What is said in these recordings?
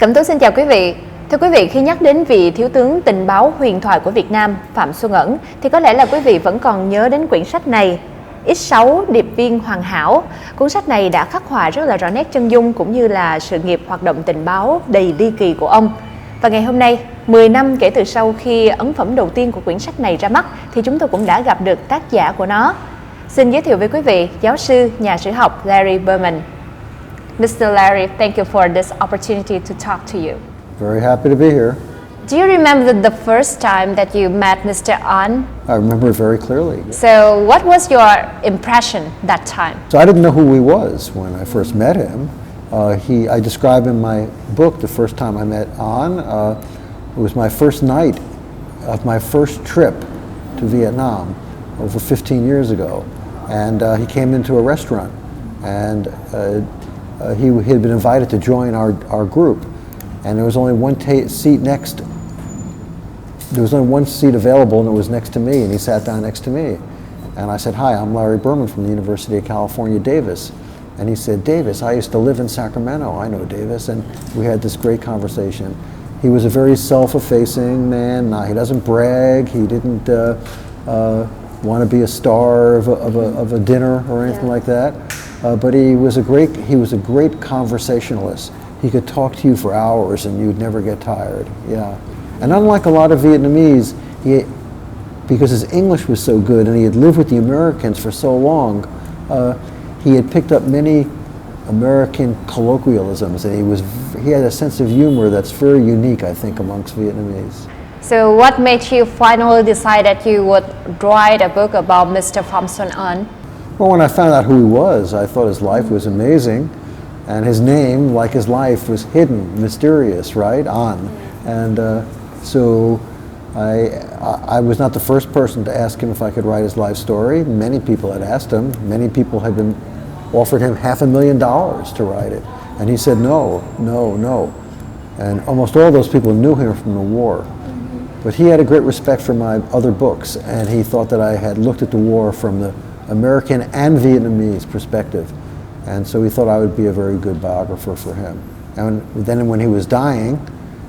Cẩm Tú xin chào quý vị. Thưa quý vị, khi nhắc đến vị thiếu tướng tình báo huyền thoại của Việt Nam, Phạm Xuân Ẩn, thì có lẽ là quý vị vẫn còn nhớ đến quyển sách này, X6 Điệp, viên, hoàn hảo. Cuốn sách này đã khắc họa rất là rõ nét chân dung cũng như là sự nghiệp hoạt động tình báo đầy ly kỳ của ông. Và ngày hôm nay, 10 năm kể từ sau khi ấn phẩm đầu tiên của quyển sách này ra mắt, thì chúng tôi cũng đã gặp được tác giả của nó. Xin giới thiệu với quý vị, giáo sư, nhà sử học Larry Berman. Mr. Larry, thank you for this opportunity to talk to you. Very happy to be here. Do you remember the first time that you met Mr. Ahn? I remember it very clearly. So what was your impression that time? So I didn't know who he was when I first met him. I describe in my book the first time I met Ahn. It was my first night of my first trip to Vietnam over 15 years ago. And he came into a restaurant and he had been invited to join our group. And there was only one seat available, and it was next to me, and he sat down next to me. And I said, "Hi, I'm Larry Berman from the University of California, Davis." And he said, "Davis, I used to live in Sacramento. I know Davis." And we had this great conversation. He was a very self-effacing man. He doesn't brag. He didn't want to be a star of a dinner or anything like that. But he was a great conversationalist. He could talk to you for hours and you'd never get tired. Yeah. And unlike a lot of Vietnamese, because his English was so good and he had lived with the Americans for so long, he had picked up many American colloquialisms, and he had a sense of humor that's very unique, I think, amongst Vietnamese. So what made you finally decide that you would write a book about Mr. Phạm Xuân Ẩn? Well, when I found out who he was, I thought his life was amazing. And his name, like his life, was hidden, mysterious, right? Ahn. And so I was not the first person to ask him if I could write his life story. Many people had asked him. Many people had offered him $500,000 to write it. And he said no, no, no. And almost all those people knew him from the war. But he had a great respect for my other books, and he thought that I had looked at the war from the American and Vietnamese perspective. And so he thought I would be a very good biographer for him. And then when he was dying,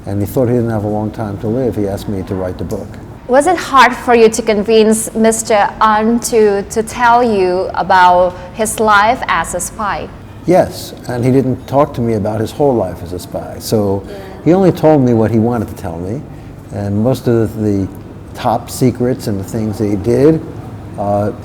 and he thought he didn't have a long time to live, he asked me to write the book. Was it hard for you to convince Mr. Ahn to tell you about his life as a spy? Yes, and he didn't talk to me about his whole life as a spy. So he only told me what he wanted to tell me. And most of the top secrets and the things that he did,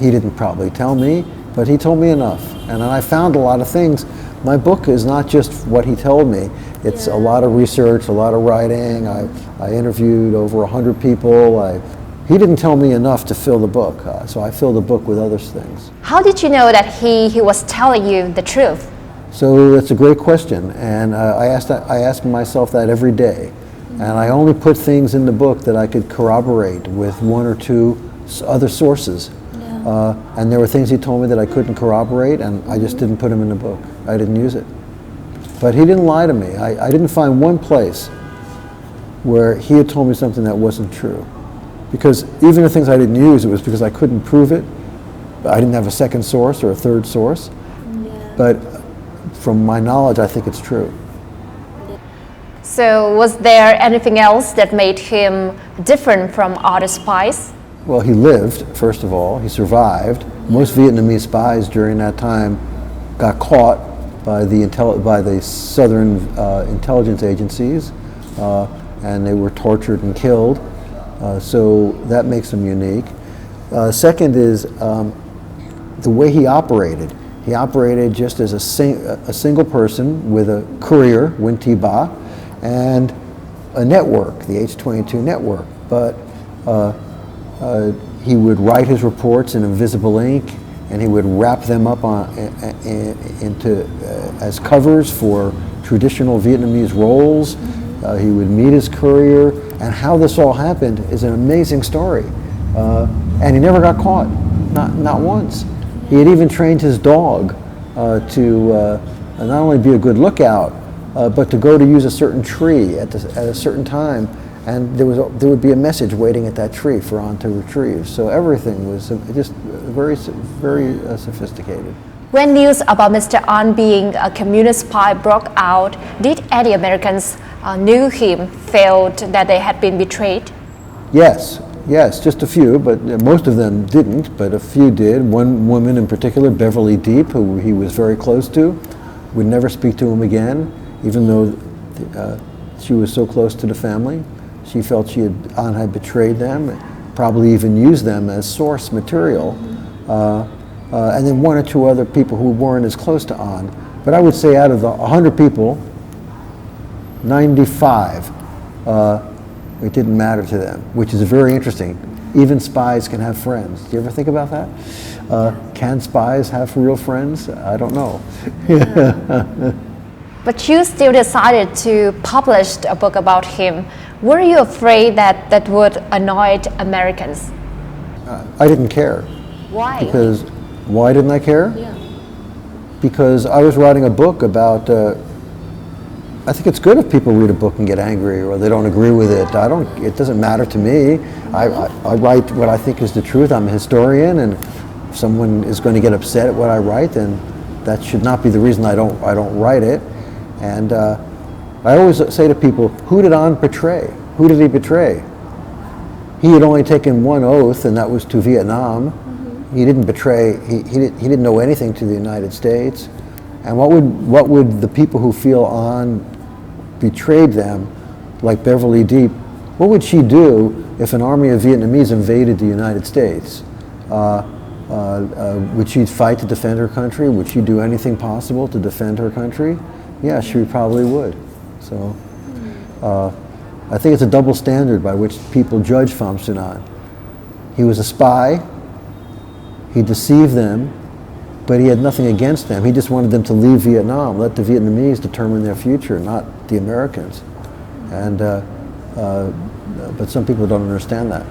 he didn't probably tell me. But he told me enough, and I found a lot of things. My book is not just what he told me. It's a lot of research, a lot of writing. I interviewed over 100 people. He didn't tell me enough to fill the book, so I filled the book with other things. How did you know that he was telling you the truth? So that's a great question, and I ask myself that every day. And I only put things in the book that I could corroborate with one or two other sources. And there were things he told me that I couldn't corroborate, and I just didn't put them in the book. I didn't use it. But he didn't lie to me. I didn't find one place where he had told me something that wasn't true. Because even the things I didn't use, it was because I couldn't prove it. I didn't have a second source or a third source. But from my knowledge, I think it's true. So was there anything else that made him different from other spies? Well, he lived, first of all. He survived. Most Vietnamese spies during that time got caught by the southern intelligence agencies, and they were tortured and killed. So that makes him unique. Second is the way he operated. He operated just as a single person with a courier, Win Thi Ba, and a network, the H-22 network. But he would write his reports in invisible ink, and he would wrap them up as covers for traditional Vietnamese roles. He would meet his courier, and how this all happened is an amazing story. And he never got caught, not once. He had even trained his dog to not only be a good lookout, but to go to use a certain tree at a certain time, and there would be a message waiting at that tree for Ahn to retrieve. So everything was just very, very sophisticated. When news about Mr. Ahn being a communist spy broke out, did any Americans knew him felt that they had been betrayed? Yes, just a few, but most of them didn't, but a few did. One woman in particular, Beverly Deep, who he was very close to, would never speak to him again, even though she was so close to the family. She felt Ahn had betrayed them, probably even used them as source material. And then one or two other people who weren't as close to Ahn. But I would say out of the 100 people, 95, it didn't matter to them, which is very interesting. Even spies can have friends. Do you ever think about that? Can spies have real friends? I don't know. But you still decided to publish a book about him. Were you afraid that that would annoy Americans? I didn't care. Why? Because why didn't I care? Yeah. Because I was writing a book about. I think it's good if people read a book and get angry or they don't agree with it. It doesn't matter to me. I write what I think is the truth. I'm a historian, and if someone is going to get upset at what I write, then that should not be the reason I don't write it. And I always say to people, who did Ahn betray? Who did he betray? He had only taken one oath, and that was to Vietnam. He didn't betray. He didn't know anything to the United States. And what would the people who feel Ahn betrayed them, like Beverly Deep, what would she do if an army of Vietnamese invaded the United States? Would she fight to defend her country? Would she do anything possible to defend her country? Yeah, she probably would. So I think it's a double standard by which people judge Phạm Xuân Ẩn. He was a spy. He deceived them, but he had nothing against them. He just wanted them to leave Vietnam, let the Vietnamese determine their future, not the Americans. And but some people don't understand that,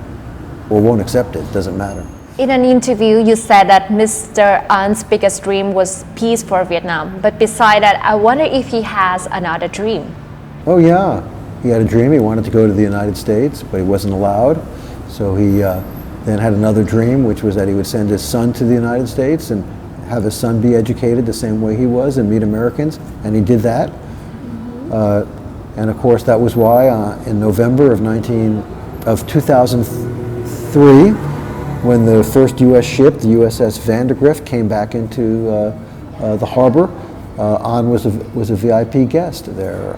or won't accept it. Doesn't matter. In an interview, you said that Mr. Ahn's biggest dream was peace for Vietnam. But beside that, I wonder if he has another dream. Oh yeah, he had a dream. He wanted to go to the United States, but he wasn't allowed. So he then had another dream, which was that he would send his son to the United States and have his son be educated the same way he was and meet Americans, and he did that. And of course, that was why in November of 2003, when the first U.S. ship, the USS Vandergrift, came back into the harbor, Ahn was a VIP guest there,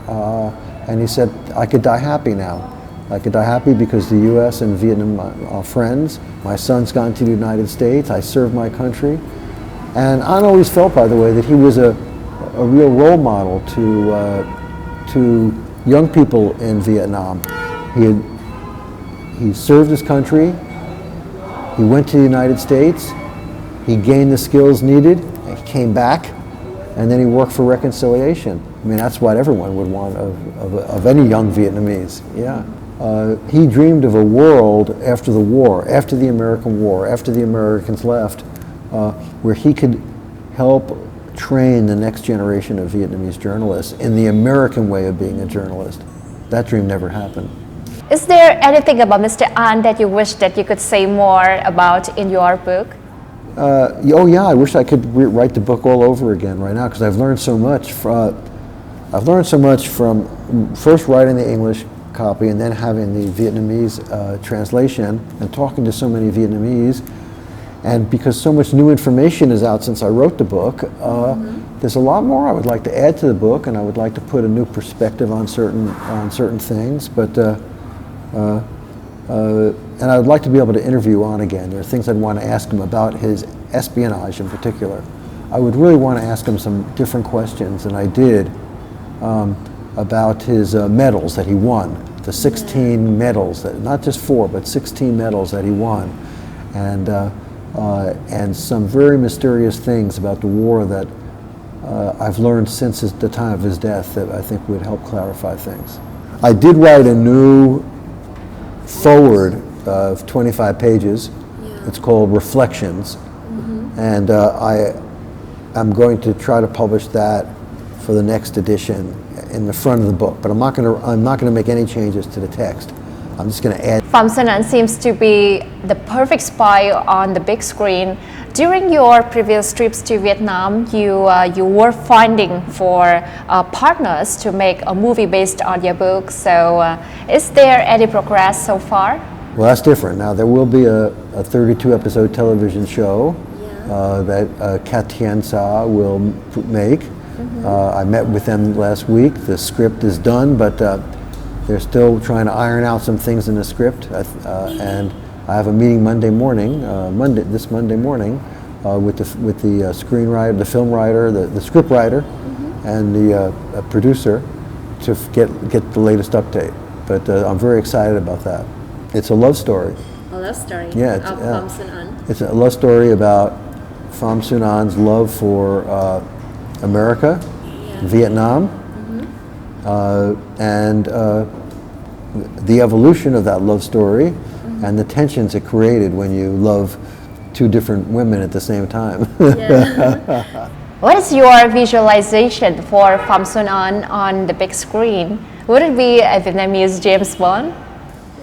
and he said, "I could die happy now. I could die happy because the U.S. and Vietnam are friends. My son's gone to the United States. I served my country." And Ahn always felt, by the way, that he was a real role model to young people in Vietnam. He served his country. He went to the United States. He gained the skills needed. He came back, and then he worked for reconciliation. I mean, that's what everyone would want of any young Vietnamese. Yeah. He dreamed of a world after the war, after the American war, after the Americans left, where he could help train the next generation of Vietnamese journalists in the American way of being a journalist. That dream never happened. Is there anything about Mr. Ahn that you wish that you could say more about in your book? Oh yeah, I wish I could write the book all over again right now, because I've learned so much. I've learned so much from first writing the English copy and then having the Vietnamese translation and talking to so many Vietnamese. And because so much new information is out since I wrote the book, there's a lot more I would like to add to the book, and I would like to put a new perspective on certain things. But and I would like to be able to interview Ahn again. There are things I'd want to ask him about his espionage in particular. I would really want to ask him some different questions than I did about his medals that he won, the 16 medals, not just 4, but 16 medals that he won, and some very mysterious things about the war that I've learned since the time of his death that I think would help clarify things. I did write a new foreword of 25 pages. Yeah. It's called Reflections, and I'm going to try to publish that for the next edition in the front of the book. But I'm not going to make any changes to the text. I'm just going to add. Phạm Xuân Ẩn seems to be the perfect spy on the big screen. During your previous trips to Vietnam, you were finding for partners to make a movie based on your book. So, is there any progress so far? Well, that's different. Now, there will be a 32-episode television show that Kat Tien Sa will make. I met with them last week. The script is done, but they're still trying to iron out some things in the script. And I have a meeting Monday morning, this Monday morning, with the screenwriter, the film writer, the script writer, and the producer to get the latest update. But I'm very excited about that. It's a love story. A love story. Yeah, of Phạm Xuân Ẩn. It's a love story about Phạm Xuân Ẩn love for America, Vietnam, and the evolution of that love story, and the tensions it created when you love two different women at the same time. What is your visualization for Phạm Xuân Ẩn on the big screen? Would it be a Vietnamese James Bond?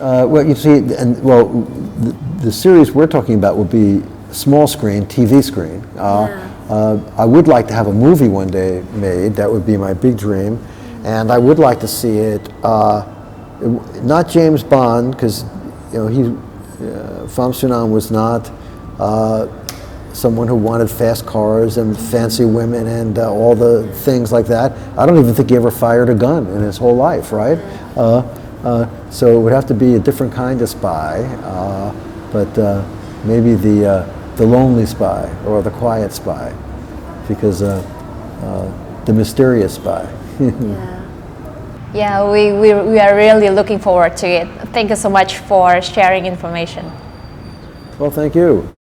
Well, you see, the series we're talking about will be small screen, TV screen. I would like to have a movie one day made. That would be my big dream. And I would like to see it, not James Bond, because Phạm Xuân Ẩn was not someone who wanted fast cars and fancy women and all the things like that. I don't even think he ever fired a gun in his whole life, right? So it would have to be a different kind of spy, but maybe the lonely spy or the quiet spy, because the mysterious spy. Yeah, we are really looking forward to it. Thank you so much for sharing information. Well, thank you.